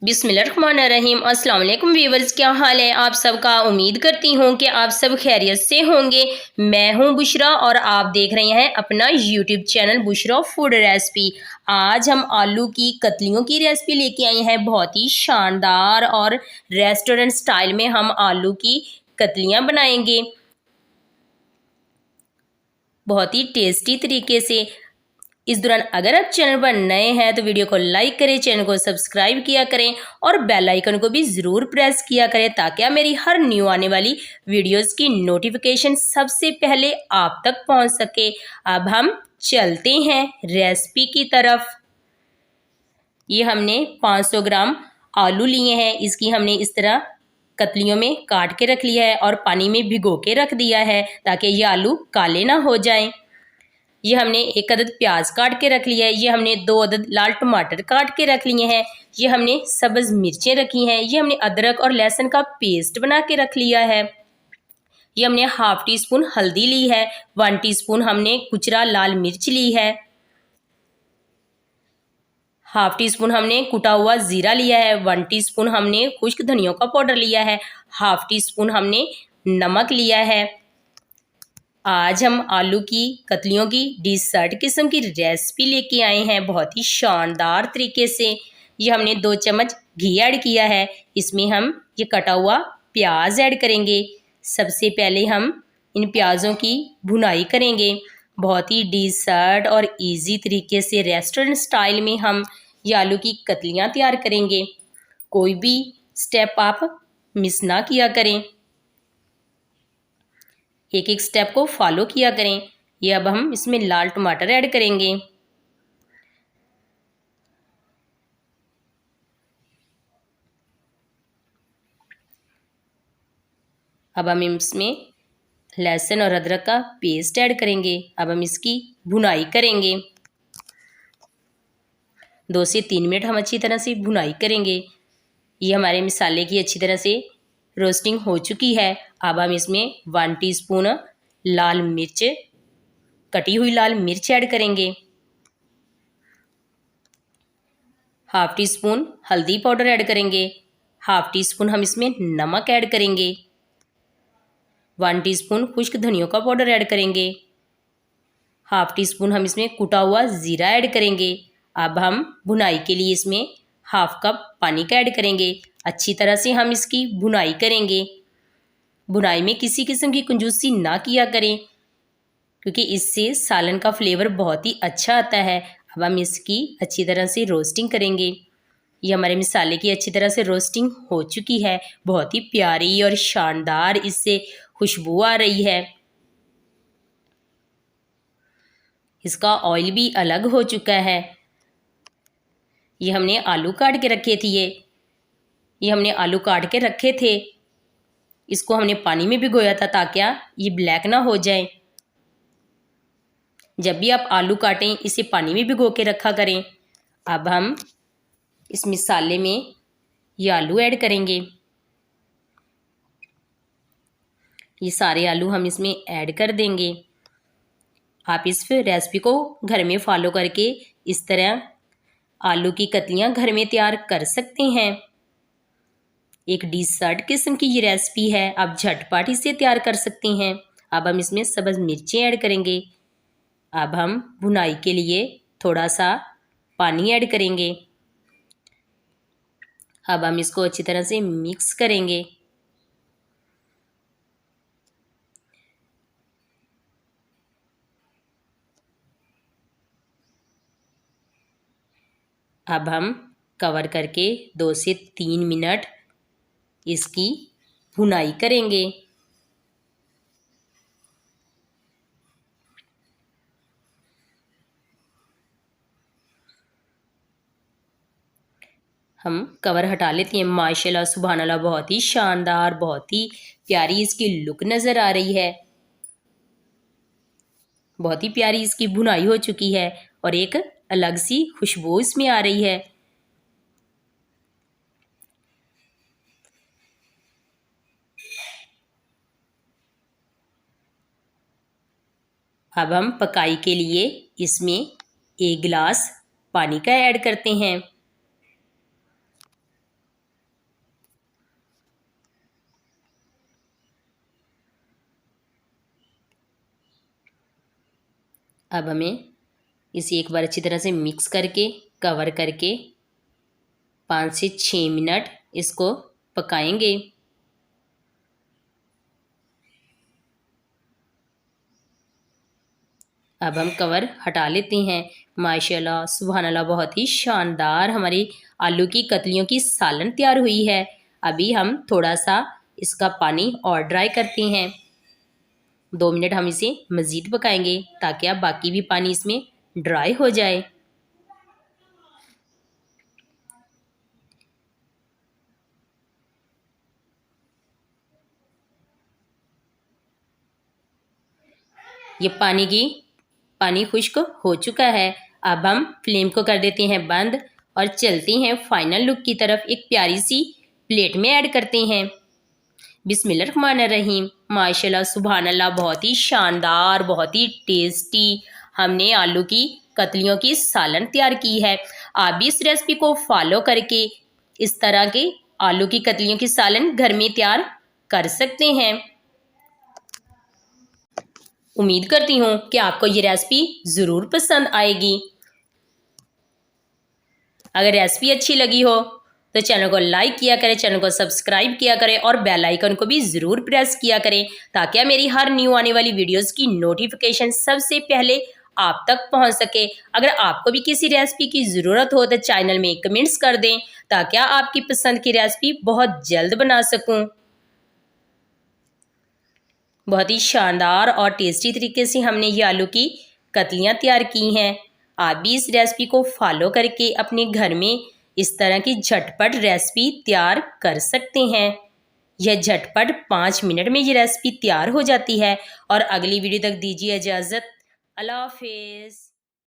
बिस्मिल्लाहिर्रहमानिर्रहीम। अस्सलाम वालेकुम व्यूअर्स, क्या हाल है आप सबका। उम्मीद करती हूँ कि आप सब खैरियत से होंगे। मैं हूँ बुशरा और आप देख रहे हैं अपना YouTube channel Bushra food recipe. आज हम आलू की कतलियों की रेसिपी लेके आए हैं, बहुत ही शानदार और रेस्टोरेंट स्टाइल में हम आलू की कतलियाँ बनाएंगे बहुत ही टेस्टी तरीके से। इस दौरान अगर आप चैनल पर नए हैं तो वीडियो को लाइक करें, चैनल को सब्सक्राइब किया करें और बेल आइकन को भी ज़रूर प्रेस किया करें ताकि आप मेरी हर न्यू आने वाली वीडियोस की नोटिफिकेशन सबसे पहले आप तक पहुंच सके। अब हम चलते हैं रेसिपी की तरफ। ये हमने 500 ग्राम आलू लिए हैं। इसकी हमने इस तरह कतलियों में काट के रख लिया है और पानी में भिगो के रख दिया है ताकि ये आलू काले ना हो जाएं। ये हमने एक अदद प्याज काट के रख लिया है। ये हमने 2 अदद लाल टमाटर काट के रख लिए हैं। ये हमने सब्ज़ मिर्चें रखी हैं। ये हमने अदरक और लहसुन का पेस्ट बना के रख लिया है। ये हमने हाफ टी स्पून हल्दी ली है। 1 टीस्पून हमने कुचरा लाल मिर्च ली है। हाफ टी स्पून हमने कुटा हुआ ज़ीरा लिया है। 1 टीस्पून हमने खुश्क धनिया का पाउडर लिया है। हाफ टी स्पून हमने नमक लिया है। आज हम आलू की कतलियों की डिसर्ट किस्म की रेसिपी लेके आए हैं बहुत ही शानदार तरीके से। ये हमने 2 चम्मच घी ऐड किया है। इसमें हम ये कटा हुआ प्याज ऐड करेंगे। सबसे पहले हम इन प्याज़ों की भुनाई करेंगे। बहुत ही डिसर्ट और इजी तरीके से रेस्टोरेंट स्टाइल में हम ये आलू की कतलियाँ तैयार करेंगे। कोई भी स्टेप आप मिस ना किया करें, एक एक स्टेप को फॉलो किया करें। ये अब हम इसमें लाल टमाटर ऐड करेंगे। अब हम इसमें लहसुन और अदरक का पेस्ट ऐड करेंगे। अब हम इसकी भुनाई करेंगे। 2 से 3 मिनट हम अच्छी तरह से भुनाई करेंगे। ये हमारे मसाले की अच्छी तरह से रोस्टिंग हो चुकी है। अब हम इसमें 1 टीस्पून लाल मिर्च, कटी हुई लाल मिर्च ऐड करेंगे। हाफ टी स्पून हल्दी पाउडर ऐड करेंगे। हाफ टी स्पून हम इसमें नमक ऐड करेंगे। 1 टीस्पून खुश्क धनिया का पाउडर ऐड करेंगे। हाफ टी स्पून हम इसमें कुटा हुआ ज़ीरा ऐड करेंगे। अब हम भुनाई के लिए इसमें हाफ कप पानी का ऐड करेंगे। अच्छी तरह से हम इसकी भुनाई करेंगे। भुनाई में किसी किस्म की कंजूसी ना किया करें क्योंकि इससे सालन का फ्लेवर बहुत ही अच्छा आता है। अब हम इसकी अच्छी तरह से रोस्टिंग करेंगे। ये हमारे मसाले की अच्छी तरह से रोस्टिंग हो चुकी है। बहुत ही प्यारी और शानदार इससे खुशबू आ रही है। इसका ऑयल भी अलग हो चुका है। ये हमने आलू काट के रखे थे। ये हमने आलू काट के रखे थे। इसको हमने पानी में भिगोया था ताकि ये ब्लैक ना हो जाए। जब भी आप आलू काटें इसे पानी में भिगो के रखा करें। अब हम इस मसाले में ये आलू ऐड करेंगे। ये सारे आलू हम इसमें ऐड कर देंगे। आप इस रेसिपी को घर में फॉलो करके इस तरह आलू की कतलियाँ घर में तैयार कर सकते हैं। एक डिसर्ट किस्म की ये रेसिपी है, आप झटपट इसे तैयार कर सकते हैं। अब हम इसमें सब्ज़ मिर्चें ऐड करेंगे। अब हम भुनाई के लिए थोड़ा सा पानी ऐड करेंगे। अब हम इसको अच्छी तरह से मिक्स करेंगे। अब हम कवर करके 2 से 3 मिनट इसकी भुनाई करेंगे। हम कवर हटा लेते हैं। माशाल्लाह सुभान अल्लाह, बहुत ही शानदार, बहुत ही प्यारी इसकी लुक नज़र आ रही है। बहुत ही प्यारी इसकी भुनाई हो चुकी है और एक अलग सी खुशबू इसमें आ रही है। अब हम पकाई के लिए इसमें 1 गिलास पानी का ऐड करते हैं। अब हमें इसे एक बार अच्छी तरह से मिक्स करके कवर करके 5 से 6 मिनट इसको पकाएंगे। अब हम कवर हटा लेते हैं। माशाल्लाह सुभान अल्लाह, बहुत ही शानदार हमारी आलू की कतलियों की सालन तैयार हुई है। अभी हम थोड़ा सा इसका पानी और ड्राई करते हैं। 2 मिनट हम इसे मज़ीद पकाएंगे ताकि अब बाकी भी पानी इसमें ड्राई हो जाए। ये पानी खुश्क हो चुका है। अब हम फ्लेम को कर देते हैं बंद और चलते हैं फाइनल लुक की तरफ। एक प्यारी सी प्लेट में ऐड करते हैं। बिस्मिल्लाहिर्रहमानिर्रहीम। माशाल्लाह सुभान अल्लाह, बहुत ही शानदार, बहुत ही टेस्टी हमने आलू की कतलियों की सालन तैयार की है। आप भी इस रेसिपी को फॉलो करके इस तरह के आलू की कतलियों की सालन घर में तैयार कर सकते हैं। उम्मीद करती हूँ कि आपको ये रेसिपी ज़रूर पसंद आएगी। अगर रेसिपी अच्छी लगी हो तो चैनल को लाइक किया करें, चैनल को सब्सक्राइब किया करें और बेल आइकन को भी ज़रूर प्रेस किया करें ताकि मेरी हर न्यू आने वाली वीडियोस की नोटिफिकेशन सबसे पहले आप तक पहुंच सके। अगर आपको भी किसी रेसिपी की ज़रूरत हो तो चैनल में कमेंट्स कर दें ताकि आपकी पसंद की रेसिपी बहुत जल्द बना सकूँ। बहुत ही शानदार और टेस्टी तरीके से हमने ये आलू की कतलियाँ तैयार की हैं। आप भी इस रेसिपी को फॉलो करके अपने घर में इस तरह की झटपट रेसिपी तैयार कर सकते हैं। यह झटपट 5 मिनट में ये रेसिपी तैयार हो जाती है। और अगली वीडियो तक दीजिए इजाज़त। अल्लाह हाफिज़।